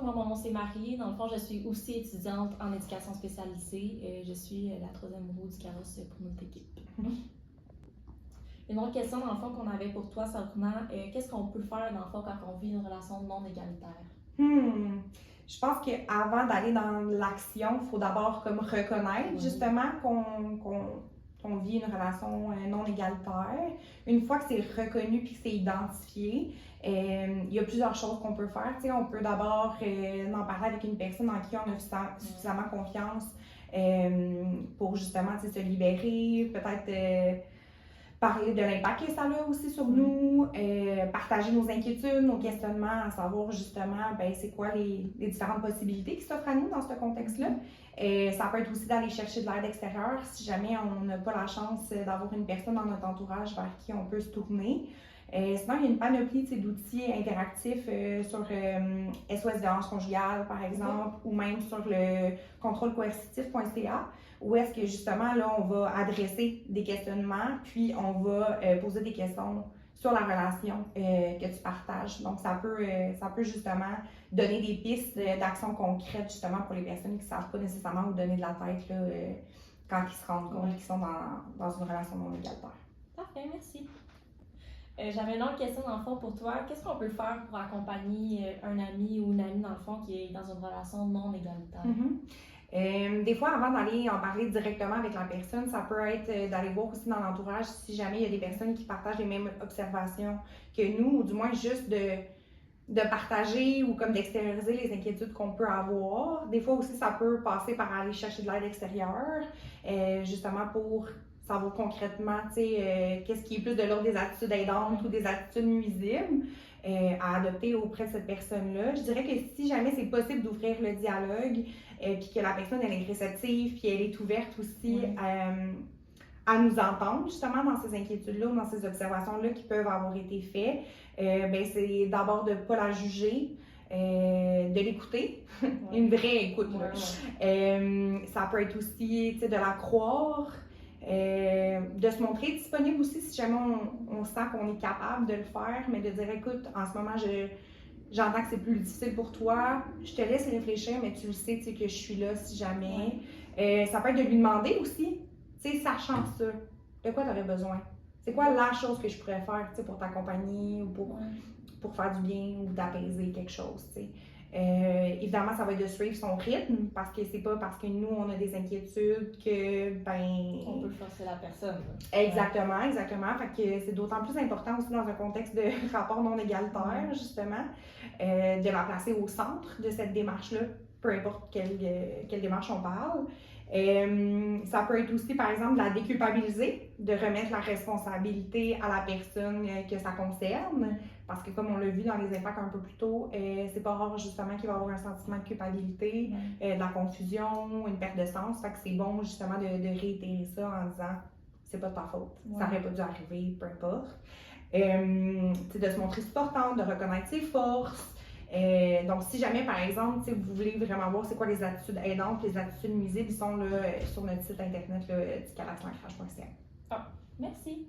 moi, mon nom c'est Marie. Dans le fond, je suis aussi étudiante en éducation spécialisée. Je suis la troisième roue du carrosse pour notre équipe. Une autre question, dans le fond, qu'on avait pour toi, Sabrina, qu'est-ce qu'on peut faire, dans le fond, quand on vit une relation non égalitaire? Je pense qu'avant d'aller dans l'action, il faut d'abord comme reconnaître justement qu'on vit une relation non égalitaire. Une fois que c'est reconnu puis que c'est identifié, il y a plusieurs choses qu'on peut faire. On peut d'abord en parler avec une personne en qui on a suffisamment confiance pour justement se libérer, peut-être parler de l'impact que ça a aussi sur nous, partager nos inquiétudes, nos questionnements, à savoir justement c'est quoi les différentes possibilités qui s'offrent à nous dans ce contexte-là. Ça peut être aussi d'aller chercher de l'aide extérieure si jamais on n'a pas la chance d'avoir une personne dans notre entourage vers qui on peut se tourner. Sinon, il y a une panoplie d'outils interactifs sur SOS Violence conjugale, par exemple, ou même sur le contrôlecoercitif.ca, où est-ce que justement, là, on va adresser des questionnements, puis on va poser des questions sur la relation que tu partages. Donc, ça peut justement donner des pistes d'action concrètes, justement, pour les personnes qui ne savent pas nécessairement où donner de la tête là, quand ils se rendent compte qu'ils sont dans une relation non égalitaire. Parfait, merci. J'avais une autre question dans le fond pour toi. Qu'est-ce qu'on peut faire pour accompagner un ami ou une amie dans le fond qui est dans une relation non égalitaire? Des fois, avant d'aller en parler directement avec la personne, ça peut être d'aller voir aussi dans l'entourage si jamais il y a des personnes qui partagent les mêmes observations que nous, ou du moins juste de partager ou comme d'extérioriser les inquiétudes qu'on peut avoir. Des fois aussi, ça peut passer par aller chercher de l'aide extérieure, justement pour savoir concrètement, qu'est-ce qui est plus de l'ordre des attitudes aidantes ou des attitudes nuisibles à adopter auprès de cette personne-là. Je dirais que si jamais c'est possible d'ouvrir le dialogue, puis que la personne elle est réceptive, puis elle est ouverte aussi à nous entendre justement dans ces inquiétudes-là ou dans ces observations-là qui peuvent avoir été faites, c'est d'abord de ne pas la juger, de l'écouter, une vraie écoute. Ça peut être aussi de la croire, de se montrer disponible aussi si jamais on sent qu'on est capable de le faire, mais de dire écoute, en ce moment j'entends que c'est plus difficile pour toi, je te laisse réfléchir, mais tu le sais que je suis là si jamais. Ça peut être de lui demander aussi, sachant ça, de quoi tu aurais besoin? C'est quoi la chose que je pourrais faire pour t'accompagner ou pour faire du bien ou d'apaiser quelque chose? Évidemment, ça va être de suivre son rythme parce que c'est pas parce que nous, on a des inquiétudes que, on peut forcer la personne. Exactement. Fait que c'est d'autant plus important aussi dans un contexte de rapport non égalitaire, justement, de la placer au centre de cette démarche-là, peu importe quelle démarche on parle. Ça peut être aussi, par exemple, de la déculpabiliser, de remettre la responsabilité à la personne que ça concerne, parce que comme on l'a vu dans les impacts un peu plus tôt, c'est pas rare justement qu'il va y avoir un sentiment de culpabilité, de la confusion, une perte de sens. Fait que c'est bon justement de réitérer ça en disant c'est pas de ta faute, ça n'aurait pas dû arriver, peu importe. De se montrer supportante, de reconnaître ses forces. Donc, si jamais, par exemple, vous voulez vraiment voir c'est quoi les attitudes aidantes, les attitudes nuisibles, ils sont là sur notre site internet, ducalaslancrage.ca. Merci!